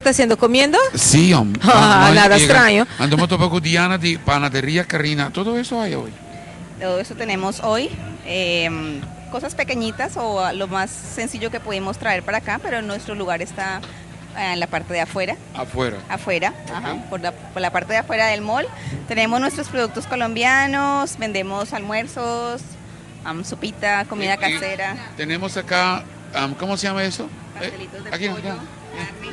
está haciendo? ¿Comiendo? Sí, hombre. Nada extraño. Andamos tocando con Diana de Panadería Karina. Todo eso hay hoy. Todo eso tenemos hoy. Cosas pequeñitas o lo más sencillo que pudimos traer para acá, pero nuestro lugar está en la parte de afuera. Afuera. Afuera, ajá, por la parte de afuera del mall. Tenemos nuestros productos colombianos, vendemos almuerzos, sopita, comida casera. Tenemos acá, ¿cómo se llama eso? Pastelitos de aquí, pollo, acá. carne.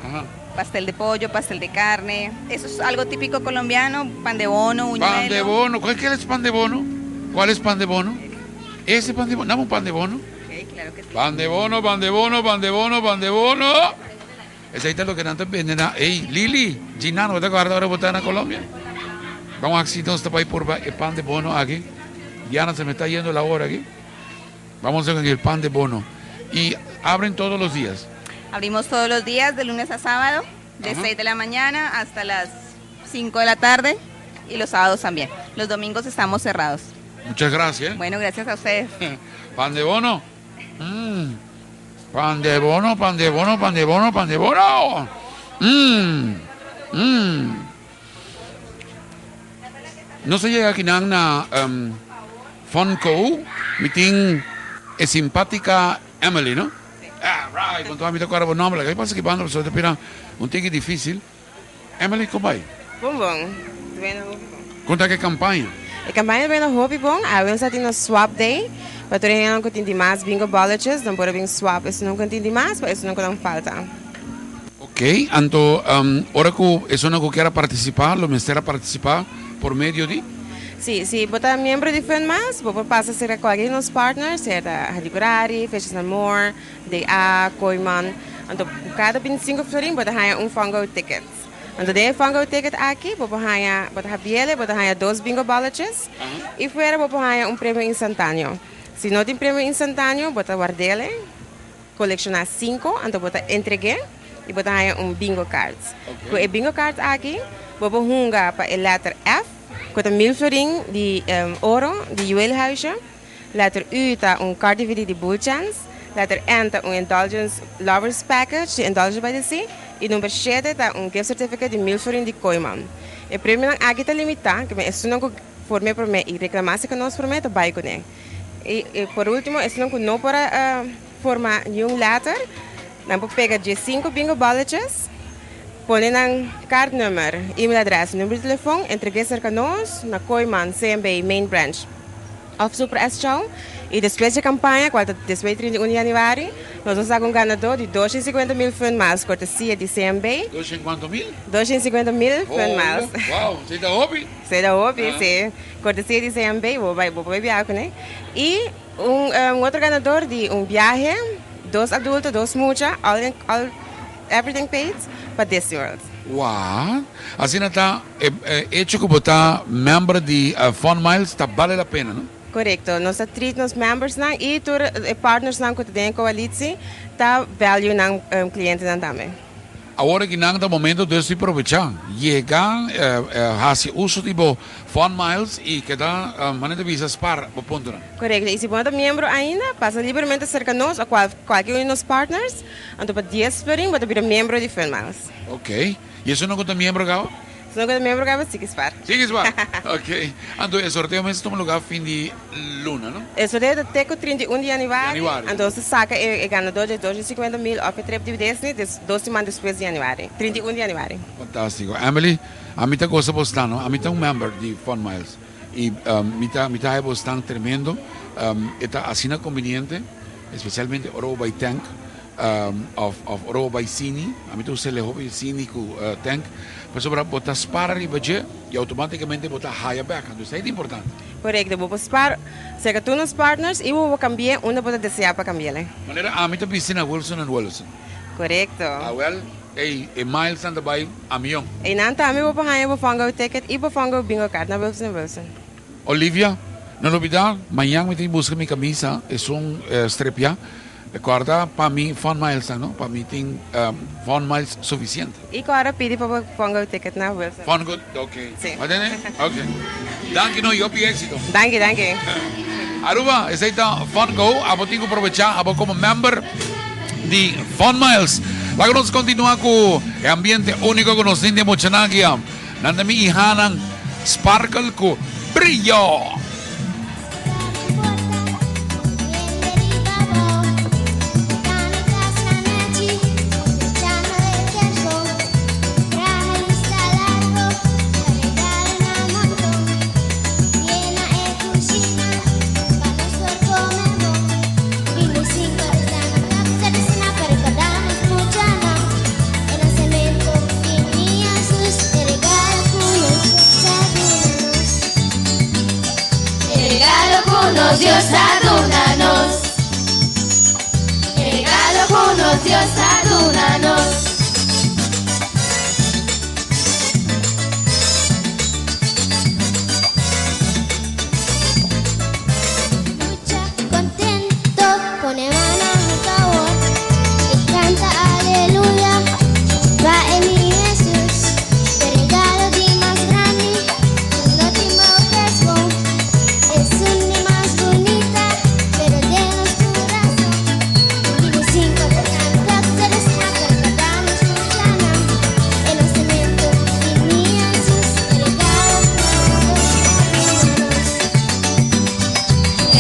Ajá. Pastel de pollo, pastel de carne. Eso es algo típico colombiano, pan de bono, buñuelo. Pan de bono. ¿Cuál es pan de bono? ¿Cuál es pan de bono? Ese pan de bono. Dame un pan de bono. Okay, claro que sí. Pan de bono, pan de bono, pan de bono, pan de bono. Ese ahí está lo que antes venden. Ey, Lili, Ginano, ¿te acuerdas ahora botar en Colombia? Vamos a ver si nos está ahí por el pan de bono aquí. Diana, se me está yendo la hora aquí. Vamos a ver el pan de bono. Y abren todos los días. Abrimos todos los días, de lunes a sábado, de 6 de la mañana hasta las 5 de la tarde, y los sábados también. Los domingos estamos cerrados. Muchas gracias. Bueno, gracias a ustedes. Pan de bono. Pan de bono, pan de bono, pan de bono, pan de bono. No se llega aquí na Funko, meeting es simpática Emily, ¿no? Right, con toda mi tocar por nombre. ¿Qué pasa que cuando se te pira un ticket difícil? Emily, ¿cómo va? Bom. Conta que campaña. A campanha vem no Hopi Bom, a gente está tendo swap day, para tu não tem demais bingo bolletes, não pode vir swap, isso não tem demais, mas isso não falta. Ok, então, ahora que eso no quiera participar, lo menester a participar por medio de... Se botar membro de FunMiles, você passa a ser qualquer dos partners, seja Haligurari, Fishes and More, DA, Koiman, então, cada 25 florin, você ganha Fungo ticket. Então, de Fungo ticket aqui, você ganha, você ganha 2 bingo bolletes, e fora você ganha prêmio instantâneo. Se não tem prêmio instantâneo, você guarda ele, colecionar 5, então você entrega, e você ganha bingo cards. Com o bingo cards aqui, você hunga para a letra F, com 1000 florin de ouro de juweelhuisje. Letter U está card DVD de Bullchance. Letter N está Indulgence Lovers Package de Indulge by the Sea. E número 7 está gift certificate de 1000 florin de Koiman. O prêmio aqui está limitado, que isso não formei por mim e reclamasse que nós formei, vai com ele. E por último, isso não para formar nenhum letter, não pode pegar de 5 bingo bolletes. Põe na card number, e-mail address, número de telefone, entregue cerca nós, na Koiman, CMB, Main Branch, of Super S-Show. E depois da campanha, depois de 31 de janeiro, nós vamos ter um ganador de 250 mil FunMiles, cortesia de CMB. 250 mil? 250 mil FunMiles. Uau, você da hobby? Você da hobby, sim. Cortesia de CMB, vou viajar, né? E outro ganador de viagem, 2 adultos, 2 muchas, everything paid, para Disney World. Uau! Assim está, hecho que botar membro de FunMiles, está vale a pena, não? Correcto. Nós tratamos os membros e os partners que têm coalição, está value ng cliente também. Agora que não é o momento de se aproveitar, chegar, fazer uso de FunMiles e que dá maneira de visas para o ponto. Correcto. E se você é membro ainda, passa livremente cerca de nós, a qualquer um dos partners, então para 10 florin, você vira membro de FunMiles. Ok. E isso não conta membro, Gao? Se não conta membro, Gao, sigue para. Sigue para. Ok. Então, o sorteio mesmo toma lugar fim de luna, não? O sorteio até o 31 de janeiro. Então, você saca o ganador de 250 mil off trip de Disney, 2 semanas depois de janeiro. 31 de janeiro. Fantástico. Emily, a mim está coisa bastante, a mim está member de FunMiles. E me está bastante tremendo. Está assim conveniente, especialmente Oro by Tank. Of Oro by Cine, a mim está usando o hobby Cine com Tank. Mas sobre botar para e budget e automaticamente botar higher back. Então isso é importante. Correcto, vou spar cerca de uns partners e vou cambiar onde você desejar para cambiar. Maneira a mim está piscina Wilson and Wilson. Correcto. Well, Miles anda by a milhão. E não também vou pagar o fango ticket e vou fango bingo card na Wilson Wilson. Olivia, não olvidar, amanhã me tem buscar minha camisa, é strepia. Recorda, para mim, FunMiles, não? Para mim tem FunMiles suficiente. E agora pedi para fango o ticket na Wilson. Fungo, ok. Sim. Ok. Danke, no, eu éxito. Danke. Aruba, esse aí tá Fungo, abo tenho que aproveitar, abo como member de FunMiles. Lago nos continúa con el ambiente único con los indios Mochanagia. Nandami ihanang sparkle ko brillo. Dios adúnanos, regalo unos Dios adúnanos. Mucha contento, pone mano a mi favor y canta aleluya, va en mi Jesús, te regalo di más grande, un último beso, es un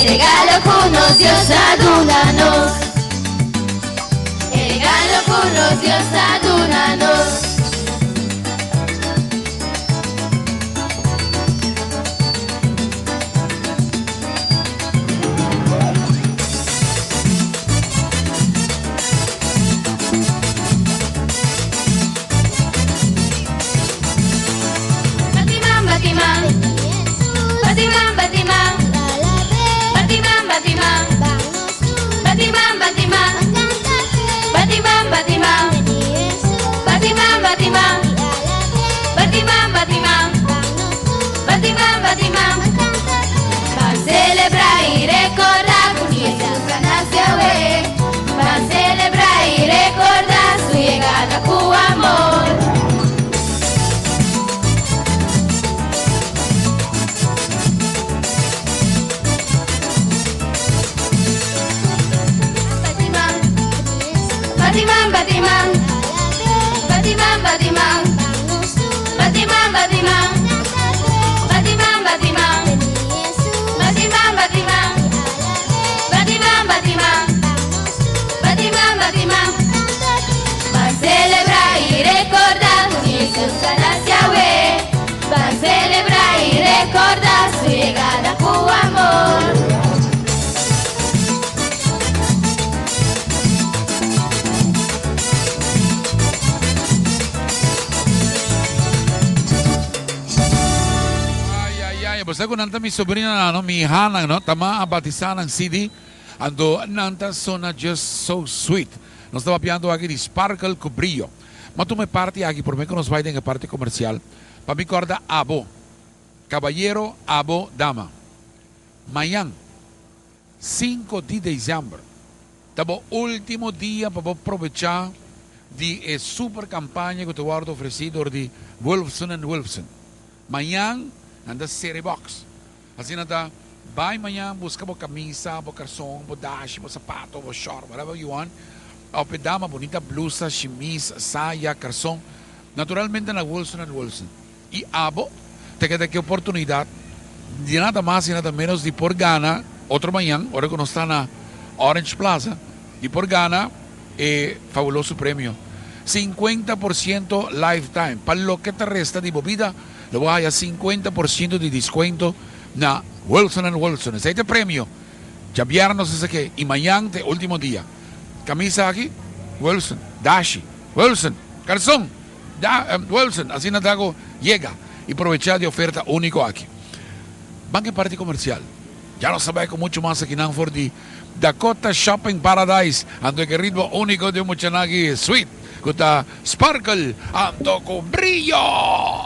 regalo unos Dios adúnanos, regalo unos Dios adúnanos. Batimán, batimán, batimán, batimán. Batimán, batimán, batimán, batimán, batimán, batimán, batimán, batimán, batimán, batimán, batimán, batimán. Va a celebrar y recordar con Jesús ganaste hoy. Va a celebrar y recordar su llegada, tu amor. Batimán, batimán, batimán, batimán, batimán, batimán, batimán, batimán, batimán, batimán, batimán, batimán, batimán, batimán. Va a celebrar y recordar con Jesús ganaste Yahweh. Va a celebrar y recordar su llegada, tu amor. Basta ko nanta mi sobrina no mi hanang no tama ang batisan ng CD ando nanta sona just so sweet. Nos estaba piando aqui de Sparkle com brillo. Mas tu me parte aqui por mim que nos vai em parte comercial. Para mi corda abo. Caballero, abo, dama. Mañana 5 de dezembro. Tabo último dia para aproveitar de super campanha que te guardo oferecido de Wolfson & Wolfson. Mañana anda serie box. Assim nada, vai amanhã, busca uma camisa, uma calção, uma dash, um sapato, um short, whatever you want. Ao pedar uma bonita blusa, chemise, saia, calção. Naturalmente na Wilson & Wilson. E abo, te queda que oportunidade de nada mais e nada menos de por gana, outro manhã, hora que nós está na Orange Plaza, de por gana, fabuloso prêmio. 50% lifetime. Para lo que te resta de bebida, le voy a dar 50% de descuento na Wilson & Wilson. Este premio, ya viernes es que, y mañana, último día. Camisa aquí, Wilson, Dashi, Wilson, calzón, Wilson, así no te hago, llega y aprovechar de oferta único aquí. Van en parte comercial. Ya lo sabes con mucho más aquí en Anford de Dakota Shopping Paradise, ando en el ritmo único de Mochanagi Sweet, con Sparkle, ando con brillo.